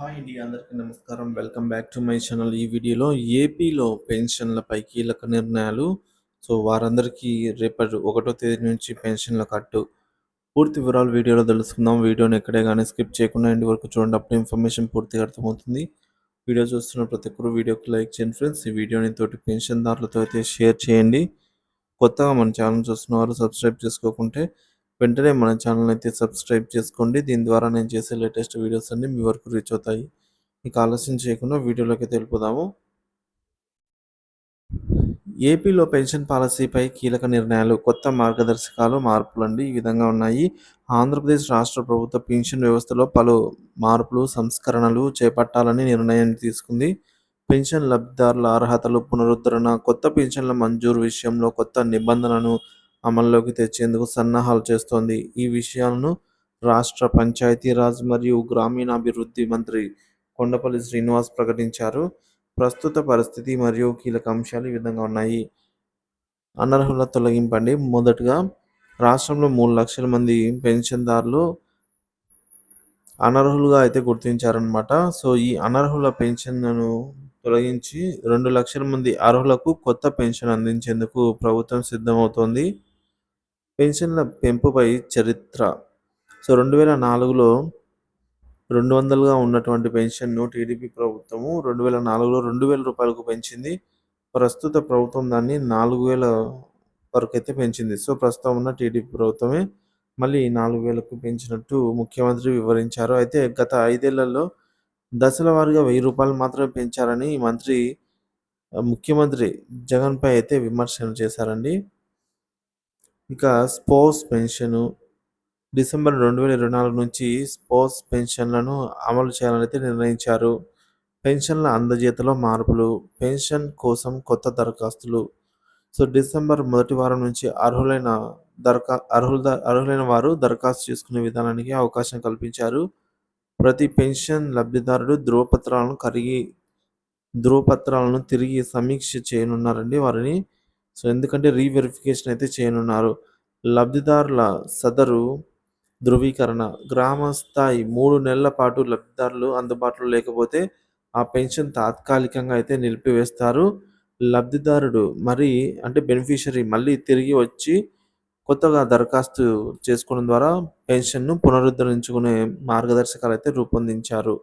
Hi అండి, అందరికీ నమస్కారం. Welcome back to my channel. ఈ వీడియోలో ఏపీలో పెన్షన్లపై కీలక నిర్ణయాలు. వారందరికీ రేపటి 1వ తేదీ నుంచి పెన్షన్ల కట్టు. పూర్తి వివరాలు వీడియోలో తెలుసుకుందాం. వీడియోని ఎక్కడే కానీ స్కిప్ చేయకుండా ఎండ్ వరకు చూడండి. అప్పుడు ఇన్ఫర్మేషన్ పూర్తిగా అర్థమవుతుంది. వీడియో చూస్తున్న ప్రతి ఒక్కరు వీడియోకి లైక్ చేయండి ఫ్రెండ్స్. ఈ వీడియోని తోటి పెన్షన్దారులతో అయితే షేర్ చేయండి. కొత్తగా మన ఛానల్ చూస్తున్నవారు సబ్స్క్రైబ్ చేసుకోకుంటే వెంటనే మన ఛానల్ అయితే సబ్స్క్రైబ్ చేసుకోండి. దీని ద్వారా నేను చేసే లేటెస్ట్ వీడియోస్ అన్ని మీ వరకు రీచ్ అవుతాయి. ఇక ఆలస్యం చేయకుండా వీడియోలోకి తెలుపుదాము. ఏపీలో పెన్షన్ పాలసీపై కీలక నిర్ణయాలు, కొత్త మార్గదర్శకాలు, మార్పులండి ఈ విధంగా ఉన్నాయి. ఆంధ్రప్రదేశ్ రాష్ట్ర ప్రభుత్వ పెన్షన్ వ్యవస్థలో పలు మార్పులు, సంస్కరణలు చేపట్టాలని నిర్ణయం తీసుకుంది. పెన్షన్ లబ్ధిదారుల అర్హతలు పునరుద్ధరణ, కొత్త పెన్షన్ల మంజూరు విషయంలో కొత్త నిబంధనలను అమల్లోకి తెచ్చేందుకు సన్నాహాలు చేస్తోంది. ఈ విషయాలను రాష్ట్ర పంచాయతీరాజ్ మరియు గ్రామీణాభివృద్ధి మంత్రి కొండపల్లి శ్రీనివాస్ ప్రకటించారు. ప్రస్తుత పరిస్థితి మరియు కీలక అంశాలు ఈ విధంగా ఉన్నాయి. అనర్హుల తొలగింపండి. మొదటగా రాష్ట్రంలో 3 లక్షల మంది పెన్షన్దారులు అనర్హులుగా అయితే గుర్తించారనమాట. ఈ అనర్హుల పెన్షన్లను తొలగించి 2 లక్షల మంది అర్హులకు కొత్త పెన్షన్ అందించేందుకు ప్రభుత్వం సిద్ధమవుతోంది. పెన్షన్ల పెంపుపై చరిత్ర. 2004లో 200గా ఉన్నటువంటి పెన్షన్ను టీడీపీ ప్రభుత్వము 2004లో 2000 రూపాయలకు పెంచింది. ప్రస్తుత ప్రభుత్వం దాన్ని 4000 వరకైతే పెంచింది. ప్రస్తుతం ఉన్న టీడీపీ ప్రభుత్వమే మళ్ళీ 4000కు పెంచినట్టు ముఖ్యమంత్రి వివరించారు. అయితే గత 5 ఏళ్లలో దశల వారీగా 1000 రూపాయలు మాత్రమే పెంచారని ముఖ్యమంత్రి జగన్పై అయితే విమర్శలు చేశారండి. ఇక స్పౌస్ పెన్షను డిసెంబర్ 2024 నుంచి స్పౌస్ పెన్షన్లను అమలు చేయాలని అయితే నిర్ణయించారు. పెన్షన్ల అందజేతలో మార్పులు, పెన్షన్ కోసం కొత్త దరఖాస్తులు. డిసెంబర్ మొదటి వారం నుంచి అర్హులైన వారు దరఖాస్తు చేసుకునే విధానానికి అవకాశం కల్పించారు. ప్రతి పెన్షన్ లబ్ధిదారుడు ధృవపత్రాలను తిరిగి సమీక్ష చేయనున్నారండి వారిని. ఎందుకంటే రీవెరిఫికేషన్ అయితే చేయనున్నారు. లబ్ధిదారుల సదరు ధృవీకరణ. గ్రామ స్థాయి 3 నెలల పాటు లబ్ధిదారులు అందుబాటులో లేకపోతే ఆ పెన్షన్ తాత్కాలికంగా అయితే నిలిపివేస్తారు. లబ్ధిదారుడు బెనిఫిషరీ మళ్ళీ తిరిగి వచ్చి కొత్తగా దరఖాస్తు చేసుకోవడం ద్వారా పెన్షన్ను పునరుద్ధరించుకునే మార్గదర్శకాలు అయితే రూపొందించారు.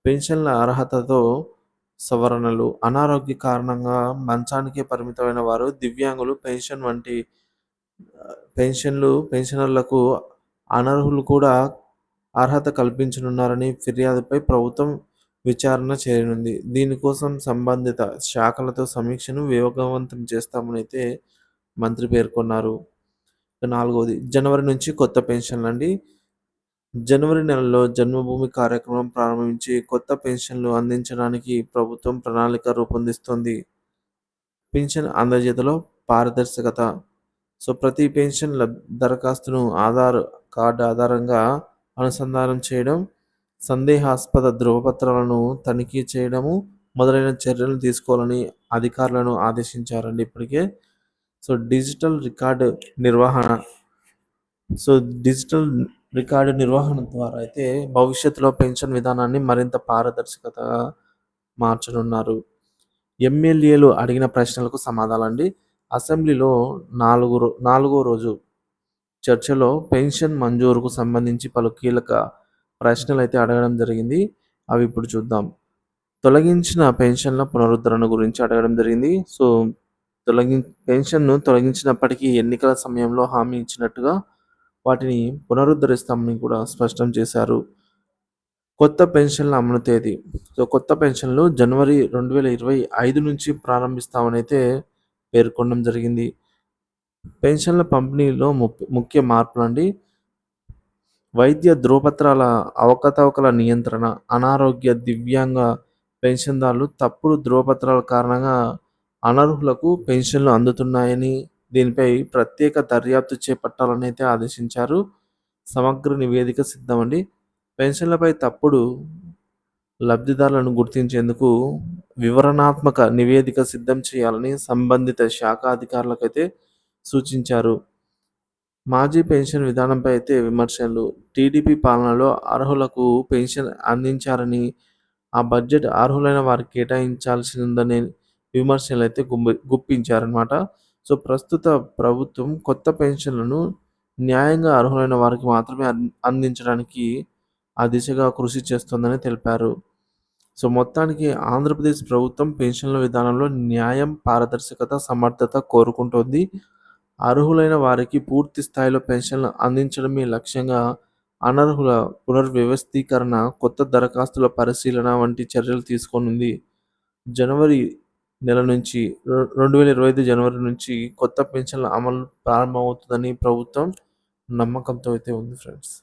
పెన్షన్ల అర్హతతో సవరణలు. అనారోగ్య కారణంగా మంచానికే పరిమితమైన వారు, దివ్యాంగులు, పెన్షనర్లకు అనర్హులు కూడా అర్హత కల్పించనున్నారని ఫిర్యాదుపై ప్రభుత్వం విచారణ చేయనుంది. దీనికోసం సంబంధిత శాఖలతో సమీక్షను వేగవంతం చేస్తామని అయితే మంత్రి పేర్కొన్నారు. 4వది జనవరి నుంచి కొత్త పెన్షన్లండి. జనవరి నెలలో జన్మభూమి కార్యక్రమం ప్రారంభించి కొత్త పెన్షన్లు అందించడానికి ప్రభుత్వం ప్రణాళిక రూపొందిస్తోంది. పెన్షన్ అందజేతలో పారదర్శకత. ప్రతి పెన్షన్ దరఖాస్తును ఆధార్ కార్డు ఆధారంగా అనుసంధానం చేయడం, సందేహాస్పద ధృవపత్రాలను తనిఖీ చేయడము మొదలైన చర్యలు తీసుకోవాలని అధికారులను ఆదేశించారండి ఇప్పటికే. డిజిటల్ రికార్డు నిర్వహణ. డిజిటల్ రికార్డు నిర్వహణ ద్వారా అయితే భవిష్యత్తులో పెన్షన్ విధానాన్ని మరింత పారదర్శకతగా మార్చనున్నారు. ఎమ్మెల్యేలు అడిగిన ప్రశ్నలకు సమాధానాలండి. అసెంబ్లీలో 4వ రోజు చర్చలో పెన్షన్ మంజూరుకు సంబంధించి పలు కీలక ప్రశ్నలు అయితే అడగడం జరిగింది. అవి ఇప్పుడు చూద్దాం. తొలగించిన పెన్షన్ల పునరుద్ధరణ గురించి అడగడం జరిగింది. పెన్షన్ను తొలగించినప్పటికీ ఎన్నికల సమయంలో హామీ ఇచ్చినట్టుగా వాటిని పునరుద్ధరిస్తామని కూడా స్పష్టం చేశారు. కొత్త పెన్షన్ల అమలు తేదీ. కొత్త పెన్షన్లు జనవరి 2025 నుంచి ప్రారంభిస్తామని అయితే పేర్కొనడం జరిగింది. పెన్షన్ల పంపిణీలో ముఖ్య మార్పులండి. వైద్య ధృవపత్రాల అవకతవకల నియంత్రణ. అనారోగ్య, దివ్యాంగ పెన్షన్దారులు తప్పుడు ధృవపత్రాల కారణంగా అనర్హులకు పెన్షన్లు అందుతున్నాయని, దీనిపై ప్రత్యేక దర్యాప్తు చేపట్టాలని అయితే ఆదేశించారు. సమగ్ర నివేదిక సిద్ధమండి. పెన్షన్లపై తప్పుడు లబ్ధిదారులను గుర్తించేందుకు వివరణాత్మక నివేదిక సిద్ధం చేయాలని సంబంధిత శాఖ అధికారులకైతే సూచించారు. మాజీ పెన్షన్ విధానంపై అయితే విమర్శలు. టీడీపీ పాలనలో అర్హులకు పెన్షన్ అందించారని, ఆ బడ్జెట్ అర్హులైన వారికి కేటాయించాల్సిందని విమర్శలైతే గుప్పించారనమాట. సో, ప్రస్తుత ప్రభుత్వం కొత్త పెన్షన్లను న్యాయంగా అర్హులైన వారికి మాత్రమే అందించడానికి ఆ దిశగా కృషి చేస్తోందని తెలిపారు. సో, మొత్తానికి ఆంధ్రప్రదేశ్ ప్రభుత్వం పెన్షన్ల విధానంలో న్యాయం, పారదర్శకత, సమర్థత కోరుకుంటోంది. అర్హులైన వారికి పూర్తి స్థాయిలో పెన్షన్లు అందించడమే లక్ష్యంగా అనర్హుల పునర్వ్యవస్థీకరణ, కొత్త దరఖాస్తుల పరిశీలన వంటి చర్యలు తీసుకోనుంది. జనవరి నెల నుంచి 2025 జనవరి నుంచి కొత్త పెన్షన్ల అమలు ప్రారంభమవుతుందని ప్రభుత్వం నమ్మకంతో అయితే ఉంది ఫ్రెండ్స్.